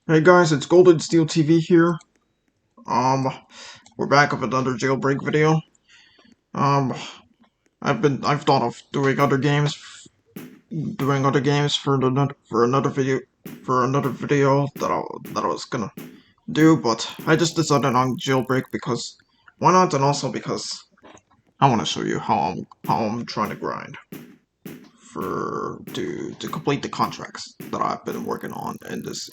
Hey guys, it's GoldenSteelTV here. Um, we're back with another Jailbreak video. Um, I've thought of doing other games for another video that I was gonna do, but I just decided on Jailbreak because why not, and also because I want to show you how I'm trying to grind to complete the contracts that I've been working on in this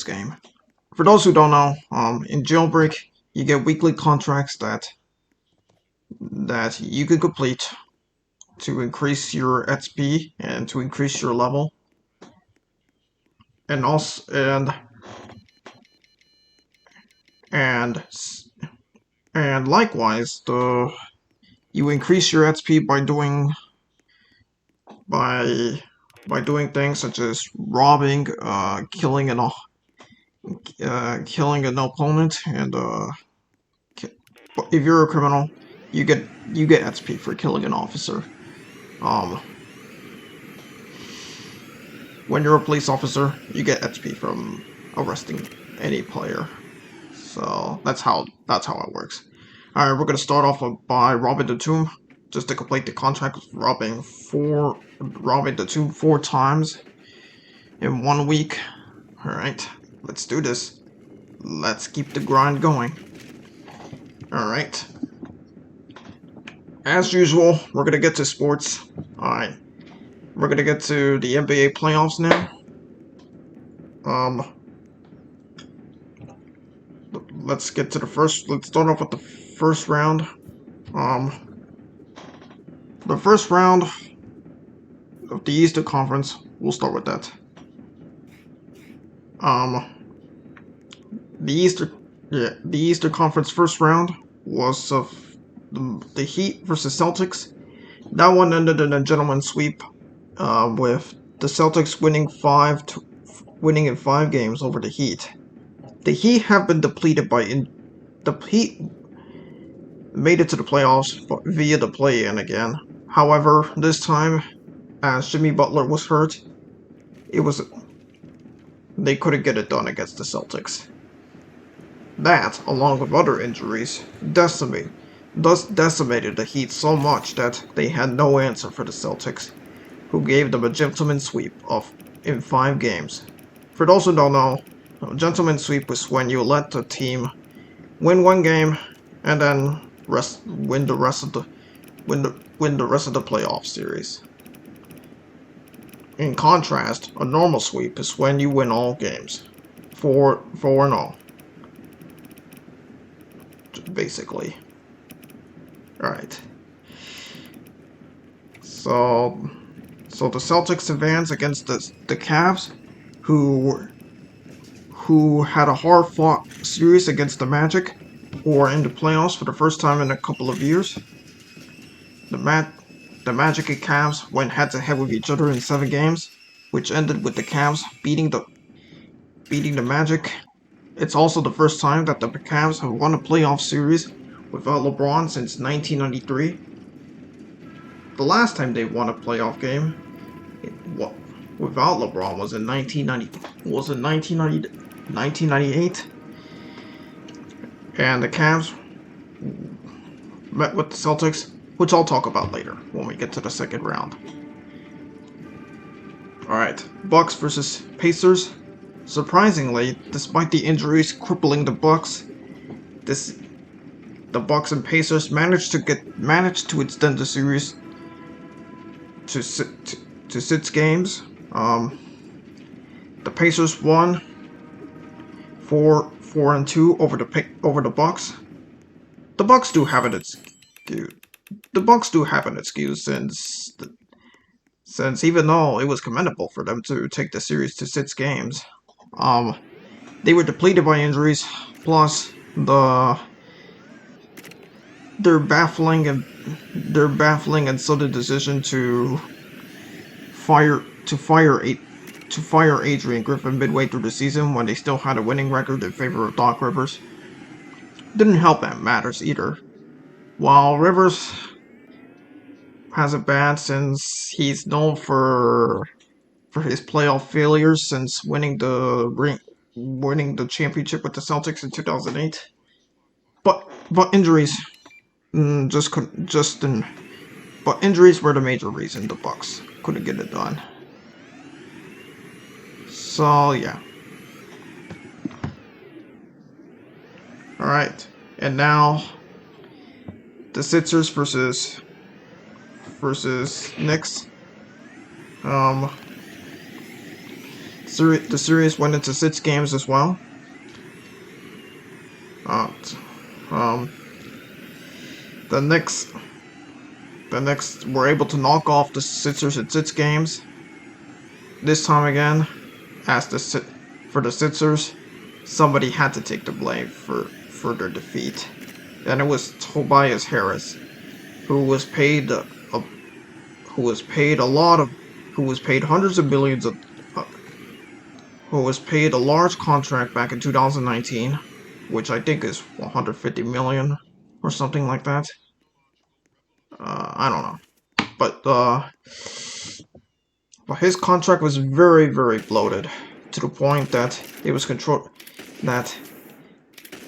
game. For those who don't know, in Jailbreak, you get weekly contracts that you can complete to increase your XP and to increase your level, and also and and likewise, you increase your XP by doing things such as robbing, killing an opponent, and if you're a criminal, you get XP for killing an officer. Um, when you're a police officer, you get XP from arresting any player. So that's how it works. All right, we're gonna start off by robbing the tomb, just to complete the contract. Robbing the tomb 4 times in 1 week. All right, let's do this. Let's keep the grind going. All right. As usual, we're gonna get to sports. All right, we're gonna get to the NBA playoffs now. Um, let's get to let's start off with the first round. Um, the first round of the Eastern Conference, we'll start with that. Um, the Eastern Conference first round was of the Heat versus Celtics. That one ended in a gentleman's sweep, with the Celtics winning in 5 games over the Heat. The Heat have been depleted the Heat made it to the playoffs via the play-in again. However, this time, as Jimmy Butler was hurt, they couldn't get it done against the Celtics. That, along with other injuries, decimated the Heat so much that they had no answer for the Celtics, who gave them a gentleman's sweep in 5 games. For those who don't know, a gentleman's sweep is when you let the team win 1 game and then win the rest of the playoff series. In contrast, a normal sweep is when you win all games, 4-0, basically. All right. So the Celtics advance against the Cavs, who had a hard-fought series against the Magic, who are in the playoffs for the first time in a couple of years. The Magic and Cavs went head-to-head with each other in 7 games, which ended with the Cavs beating the Magic. It's also the first time that the Cavs have won a playoff series without LeBron since 1993. The last time they won a playoff game without LeBron was in 1998, and the Cavs met with the Celtics, which I'll talk about later when we get to the second round. Alright, Bucks versus Pacers. Surprisingly, despite the injuries crippling the Bucks, the Bucks and Pacers managed to extend the series to 6 games. The Pacers won 4-2 over the Bucks. The Bucks do have an excuse since even though it was commendable for them to take the series to 6 games, they were depleted by injuries. Plus, their baffling and sudden decision to fire Adrian Griffin midway through the season when they still had a winning record in favor of Doc Rivers didn't help matters either. While Rivers has it bad since he's known for his playoff failures since winning the ring winning the championship with the Celtics in 2008. But injuries just couldn't just didn't. But injuries were the major reason the Bucks couldn't get it done. So yeah. All right, and now the Sixers versus Knicks. Um, the series went into 6 games as well. Uh, um, the Knicks were able to knock off the Sixers in 6 games. This time again, as for the Sixers, somebody had to take the blame for their defeat, and it was Tobias Harris, who was paid who was paid a lot of who was paid hundreds of millions of who was paid a large contract back in 2019, which I think is 150 million or something like that. I don't know, but his contract was very, very bloated to the point that it was controlled. That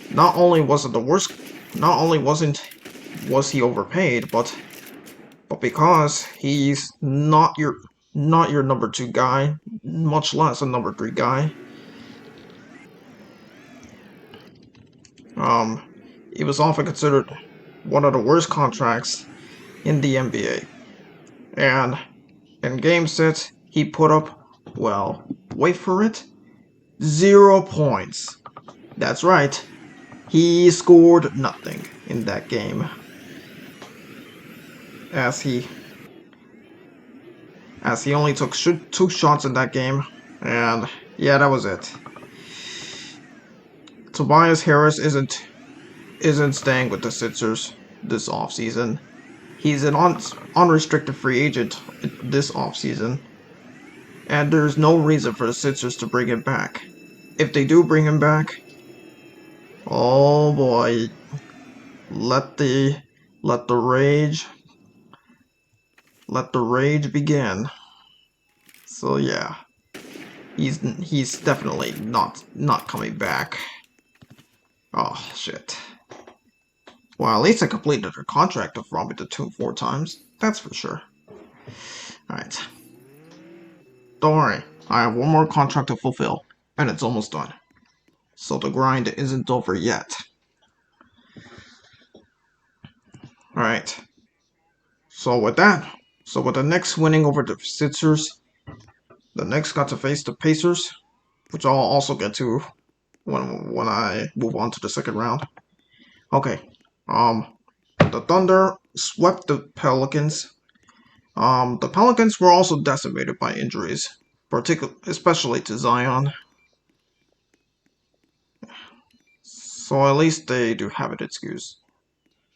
not only was it the worst, not only was he overpaid, but because he's not your number 2 guy, much less a number 3 guy. It was often considered one of the worst contracts in the NBA. And in Game 6, he put up, well, wait for it, 0 points. That's right, he scored nothing in that game. As he only took 2 shots in that game, and yeah, that was it. Tobias Harris isn't staying with the Sixers this offseason. He's an unrestricted free agent this offseason, and there's no reason for the Sixers to bring him back. If they do bring him back, oh boy, let the rage begin. So yeah, he's definitely not coming back. Oh shit. Well, at least I completed her contract of robbing the 4 times. That's for sure. Alright. Don't worry, I have one more contract to fulfill, and it's almost done. So the grind isn't over yet. Alright. So with the Knicks winning over the Sixers, the Knicks got to face the Pacers, which I'll also get to when I move on to the second round. Okay. The Thunder swept the Pelicans. The Pelicans were also decimated by injuries, especially to Zion. So at least they do have an excuse.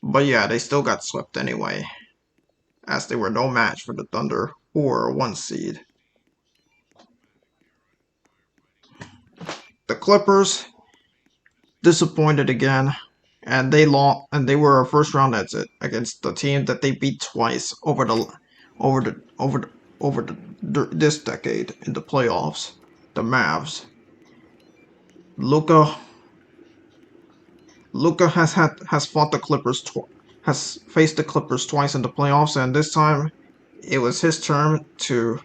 But yeah, they still got swept anyway, as they were no match for the Thunder, who were a 1 seed. The Clippers disappointed again, and they were a first round exit against the team that they beat twice over this decade in the playoffs, the Mavs. Luka has fought the Clippers has faced the Clippers twice in the playoffs, and this time it was his turn to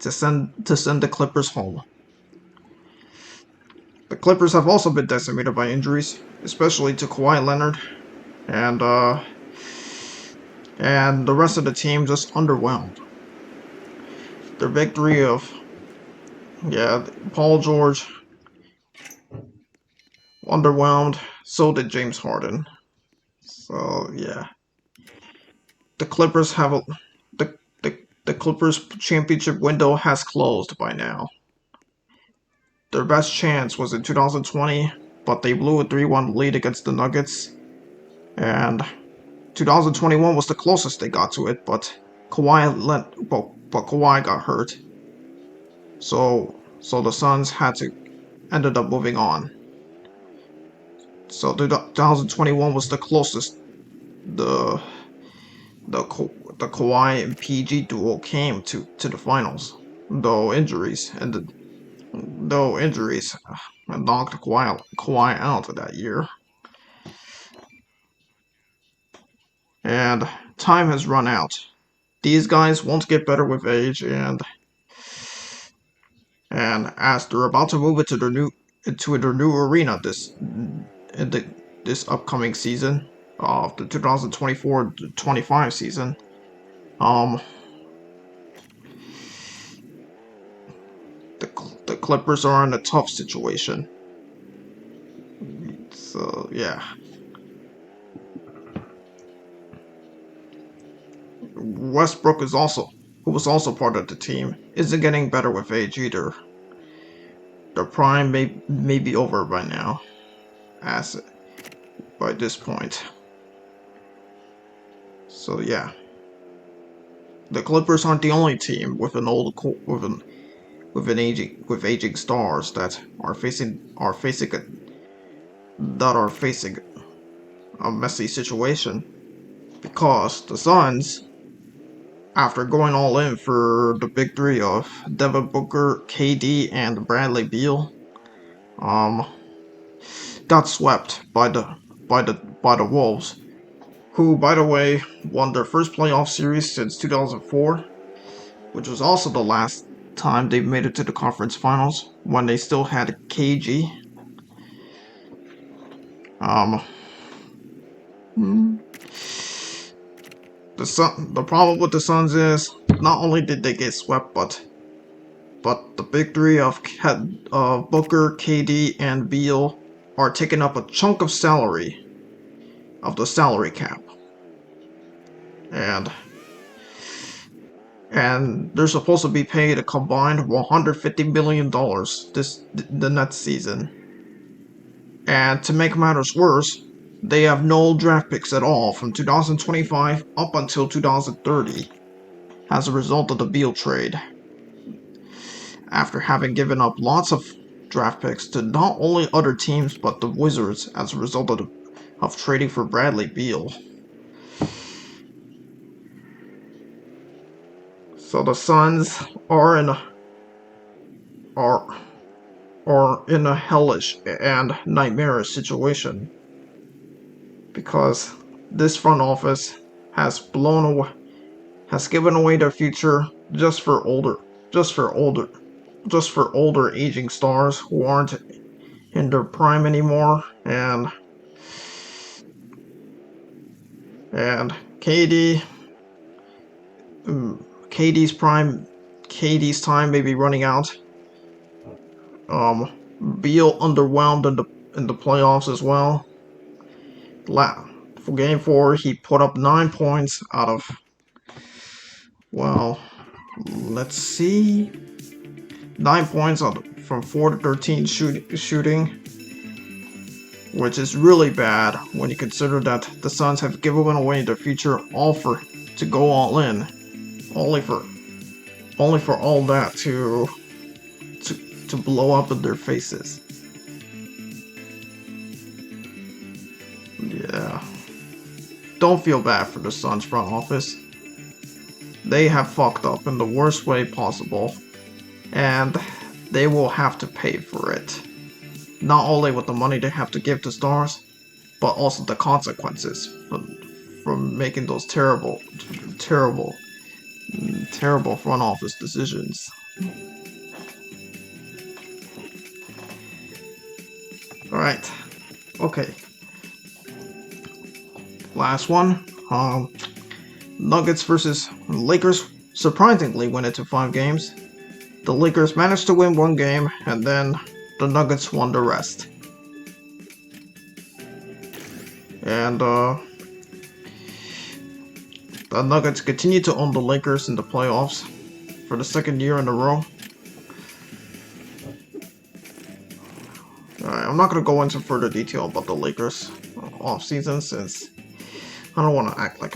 send the Clippers home. The Clippers have also been decimated by injuries, especially to Kawhi Leonard, and the rest of the team just underwhelmed. Their victory of Paul George underwhelmed. So did James Harden. So yeah, the Clippers the Clippers championship window has closed by now. Their best chance was in 2020, but they blew a 3-1 lead against the Nuggets. And 2021 was the closest they got to it, but Kawhi got hurt. So the Suns ended up moving on. So 2021 was the closest the Kawhi and PG duo came to the finals, though injuries ended though injuries knocked Kawhi out that year. And time has run out. These guys won't get better with age, and as they're about to move into their new arena this upcoming season of the 2024-25 season, um, the Clippers are in a tough situation. So yeah, Westbrook who was also part of the team, isn't getting better with age either. Their prime may be over by now, as by this point. So yeah, the Clippers aren't the only team with aging stars that are facing a messy situation, because the Suns, after going all in for the big three of Devin Booker, KD, and Bradley Beal, um, got swept by the Wolves, who, by the way, won their first playoff series since 2004, which was also the last time they made it to the conference finals when they still had KG. Um, the problem with the Suns is not only did they get swept, but the big three of Booker, KD, and Beal are taking up a chunk of the salary cap, and they're supposed to be paid a combined $150 million the next season. And to make matters worse, they have no draft picks at all from 2025 up until 2030 as a result of the Beal trade, after having given up lots of draft picks to not only other teams but the Wizards as a result of trading for Bradley Beal. So the Suns are in a hellish and nightmarish situation, because this front office has given away their future just for older aging stars who aren't in their prime anymore, and KD KD's time may be running out. Beal underwhelmed in the playoffs as well. For Game 4, he put up 9 points out of, well, let's see, 9 points from 4 to 13 shooting, which is really bad when you consider that the Suns have given away their future to go all in, only for all that to blow up in their faces. Yeah. Don't feel bad for the Suns front office. They have fucked up in the worst way possible, and they will have to pay for it. Not only with the money they have to give to stars, but also the consequences from making those terrible front office decisions. Alright. Okay. Last one. Nuggets versus Lakers surprisingly went into 5 games. The Lakers managed to win 1 game, and then the Nuggets won the rest. And the Nuggets continue to own the Lakers in the playoffs for the 2nd year in a row. I'm not going to go into further detail about the Lakers off-season, since I don't want to act like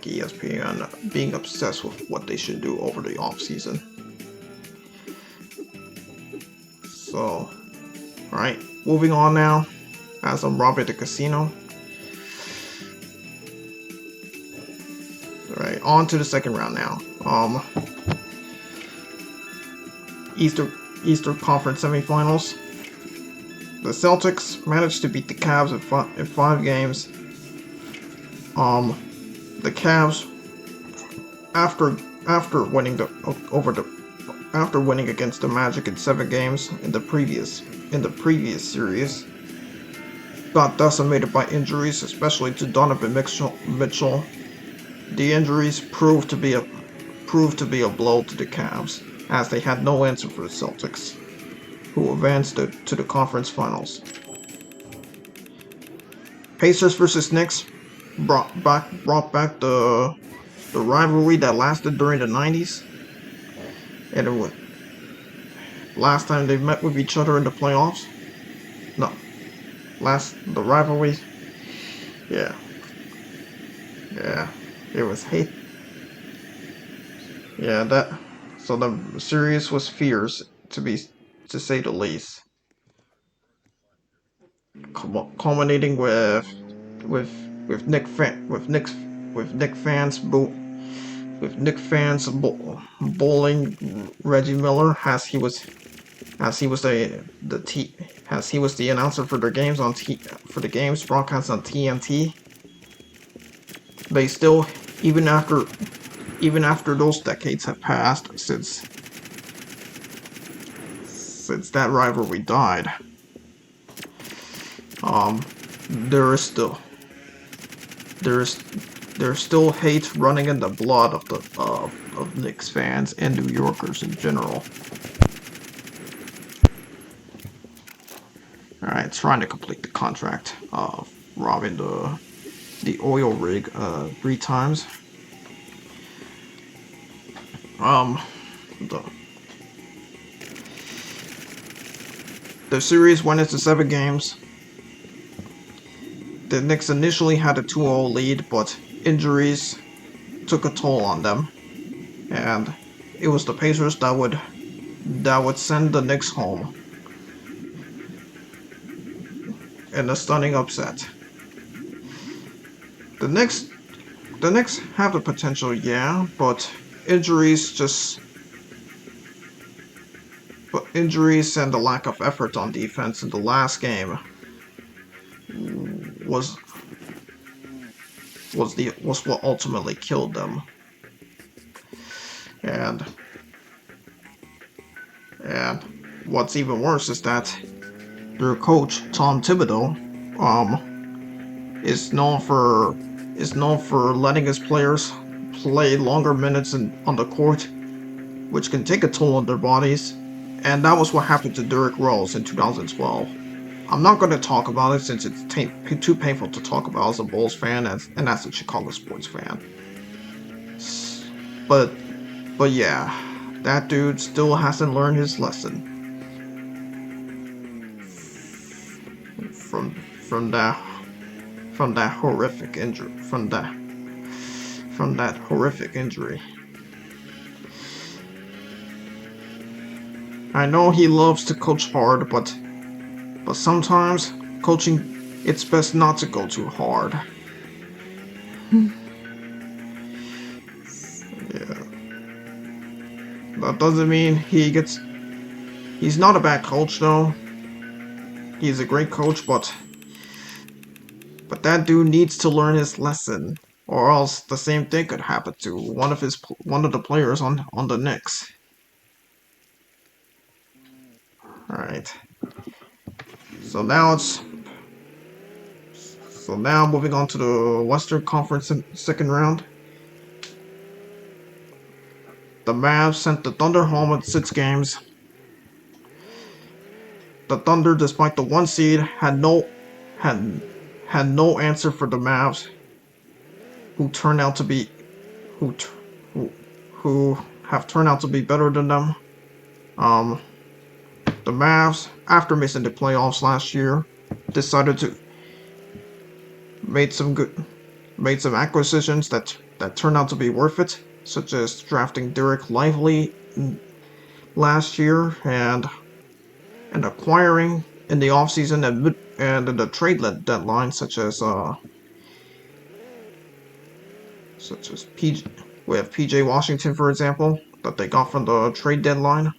ESPN being obsessed with what they should do over the off-season. So, alright, moving on now, as I'm robbing the casino. Alright, on to the second round now. Eastern Conference semifinals. The Celtics managed to beat the Cavs in 5 games. The Cavs, after after winning the over the after winning against the Magic in 7 games in the previous series, got decimated by injuries, especially to Donovan Mitchell. The injuries proved to be a blow to the Cavs, as they had no answer for the Celtics, who advanced to the conference finals. Pacers versus Knicks brought back the rivalry that lasted during the 90s, and it was last time they met with each other in the playoffs. No, the rivalry. Yeah, yeah, it was hate. Yeah, that. So the series was fierce, to say the least, culminating with with Nick fan with Nick with Nick fans boo with Nick fans bowling Reggie Miller as he was the T as he was the announcer for the games broadcast on TNT. They still, even after those decades have passed since that rivalry died, there is still there's there's still hate running in the blood of Knicks fans and New Yorkers in general. Alright, trying to complete the contract of robbing the oil rig 3 times. The the series went into 7 games. The Knicks initially had a 2-0 lead, but injuries took a toll on them, and it was the Pacers that would send the Knicks home in a stunning upset. The Knicks have the potential, yeah, but injuries and the lack of effort on defense in the last game was what ultimately killed them. And what's even worse is that their coach, Tom Thibodeau, is known for letting his players play longer minutes on the court, which can take a toll on their bodies. And that was what happened to Derrick Rose in 2012. I'm not going to talk about it since it's too painful to talk about as a Bulls fan and as a Chicago sports fan. But yeah, that dude still hasn't learned his lesson from that horrific injury. From that horrific injury. I know he loves to coach hard, but sometimes coaching, it's best not to go too hard. Yeah. That doesn't mean he's not a bad coach though. He's a great coach, but that dude needs to learn his lesson, or else the same thing could happen to one of the players on the Knicks. All right. So now moving on to the Western Conference second round. The Mavs sent the Thunder home in 6 games. The Thunder, despite the 1 seed, had no answer for the Mavs, who turned out to be who have turned out to be better than them. The Mavs, after missing the playoffs last year, decided to made some acquisitions that turned out to be worth it, such as drafting Derek Lively last year and acquiring in the offseason and in the trade deadline, such as we have PJ Washington, for example, that they got from the trade deadline.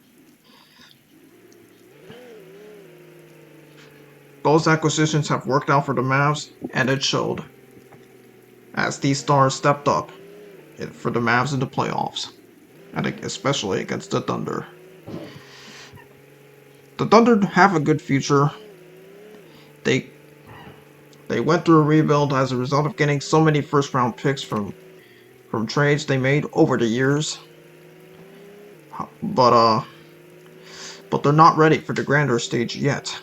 those acquisitions have worked out for the Mavs, and it showed, as these stars stepped up for the Mavs in the playoffs, and especially against the Thunder. The Thunder have a good future. They they went through a rebuild as a result of getting so many first-round picks from trades they made over the years. But but they're not ready for the grander stage yet.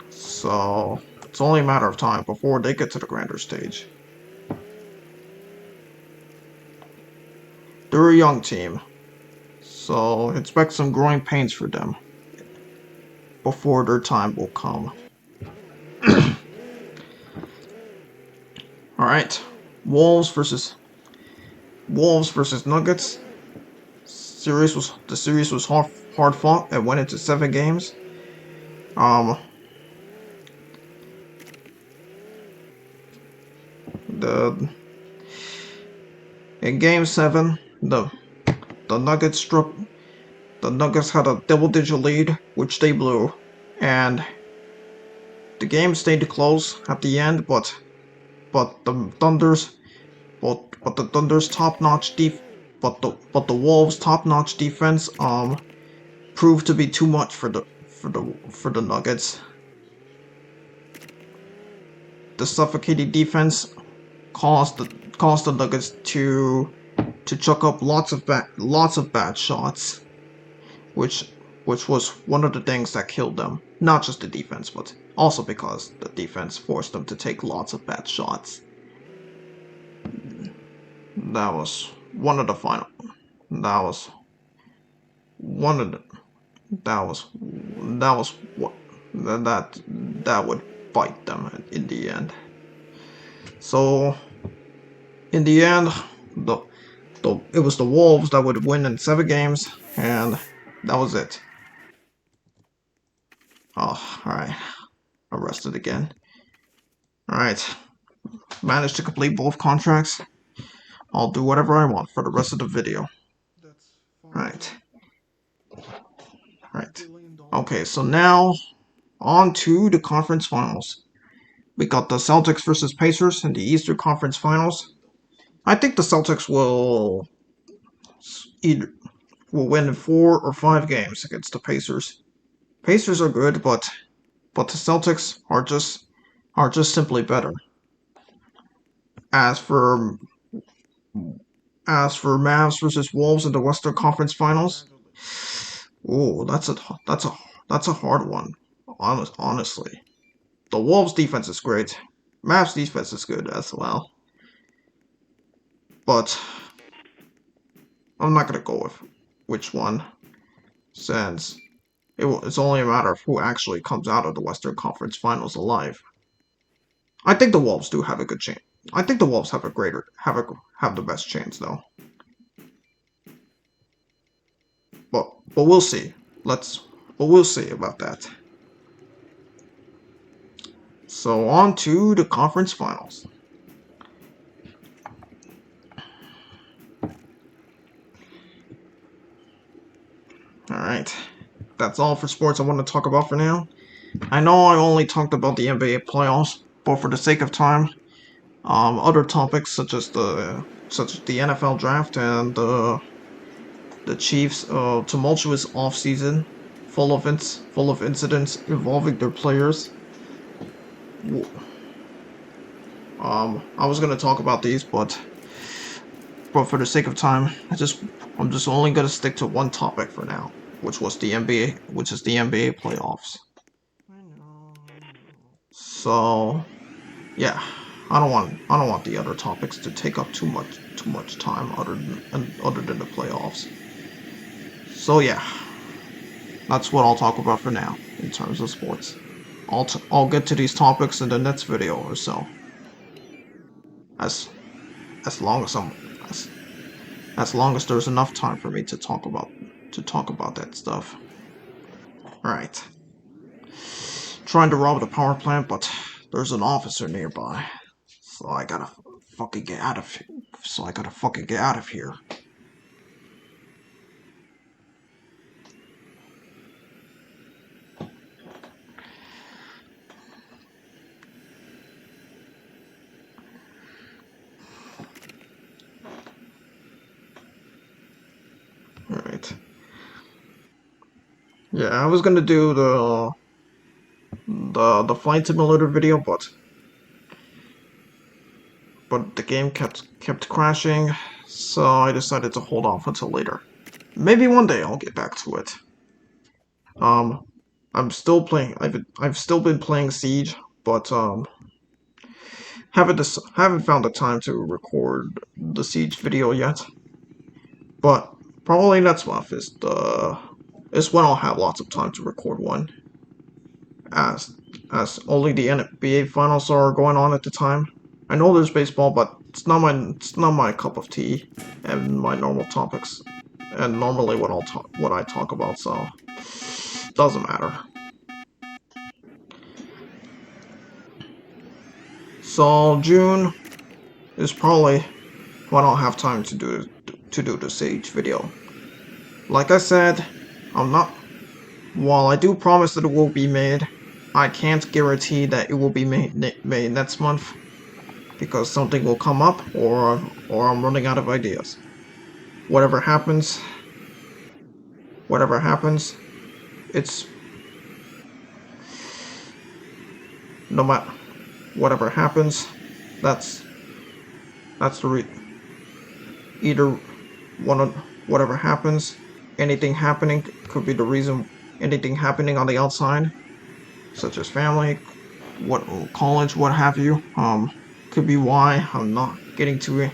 So it's only a matter of time before they get to the grander stage. They're a young team, so expect some growing pains for them before their time will come. Alright. Wolves versus Nuggets. The series was hard fought and went into 7 games. Um the In game 7, the Nuggets had a double-digit lead, which they blew, and the game stayed close at the end, but the Thunder's but the Thunder's top-notch but the Wolves' top-notch defense proved to be too much for the Nuggets. The suffocating defense caused the Nuggets to chuck up lots of bad shots, which was one of the things that killed them. Not just the defense, but also because the defense forced them to take lots of bad shots. That was one of the final. That was one of the. That was what that would bite them in the end. So in the end, it was the Wolves that would win in 7 games, and that was it. Oh, alright. Arrested again. Alright. Managed to complete both contracts. I'll do whatever I want for the rest of the video. Alright. Alright. Okay, so now on to the conference finals. We got the Celtics versus Pacers in the Eastern Conference Finals. I think the Celtics will win 4 or 5 games against the Pacers. Pacers are good, but the Celtics are just simply better. As for Mavs versus Wolves in the Western Conference Finals, oh, that's a hard one. Honestly, the Wolves defense is great. Mavs defense is good as well, but I'm not gonna go with which one, since it's only a matter of who actually comes out of the Western Conference Finals alive. I think the Wolves do have a good chance. I think the Wolves have the best chance though. But we'll see. But we'll see about that. So on to the conference finals. Alright. That's all for sports I want to talk about for now. I know I only talked about the NBA playoffs, but for the sake of time, other topics such as the NFL draft and the Chiefs' tumultuous offseason, full of incidents involving their players. I was gonna talk about these, but for the sake of time, I'm just only gonna stick to one topic for now, which is the NBA playoffs. So, yeah, I don't want the other topics to take up too much time other than the playoffs. So yeah, that's what I'll talk about for now in terms of sports. I'll get to these topics in the next video or so. As long as as long as there's enough time for me to talk about that stuff. Alright. Trying to rob the power plant, but there's an officer nearby. So I gotta fucking get out of here. Yeah, I was gonna do the flight simulator video, but the game kept crashing, so I decided to hold off until later. Maybe one day I'll get back to it. Um, I'm still playing. I've still been playing Siege, but haven't found the time to record the Siege video yet. But probably next month is when I'll have lots of time to record one. As only the NBA finals are going on at the time. I know there's baseball, but it's not my cup of tea and my normal topics, and normally what I talk about, so doesn't matter. So June is probably when I'll have time to do the Sage video. Like I said, I'm not. While I do promise that it will be made, I can't guarantee that it will be made next month, because something will come up, or I'm running out of ideas. Whatever happens, it's no matter whatever happens, that's the either one of whatever happens, anything happening could be the reason. Anything happening on the outside, such as family, what college, what have you, could be why I'm not getting to it.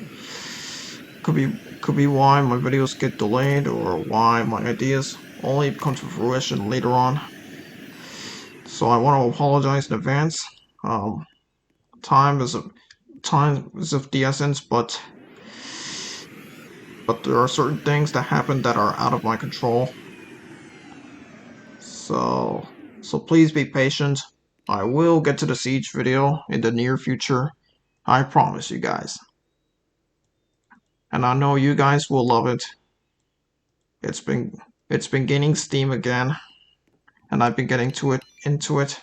Could be why my videos get delayed, or why my ideas only come to fruition later on. So I want to apologize in advance. Time is of the essence, but there are certain things that happen that are out of my control. So please be patient. I will get to the Siege video in the near future. I promise you guys. And I know you guys will love it. It's been gaining steam again, and I've been getting into it.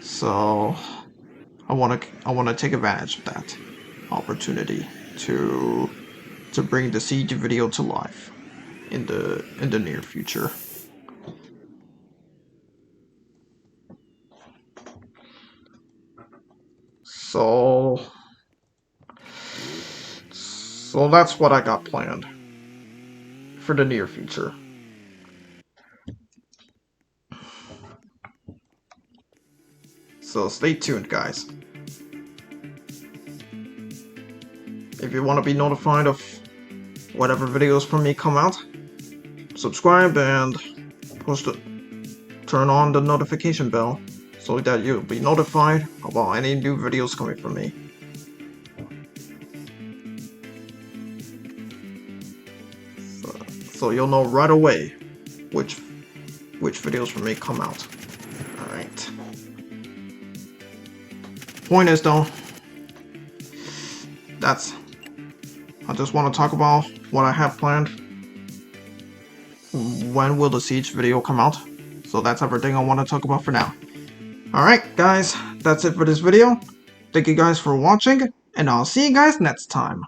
So I wanna take advantage of that opportunity to bring the Siege video to life in the near future. So that's what I got planned for the near future. So stay tuned, guys. If you want to be notified of whatever videos from me come out, subscribe and turn on the notification bell so that you'll be notified about any new videos coming from me. So you'll know right away which videos from me come out. Alright. Point is though, I just want to talk about what I have planned. When will the Siege video come out? So that's everything I want to talk about for now. Alright guys, that's it for this video. Thank you guys for watching, and I'll see you guys next time.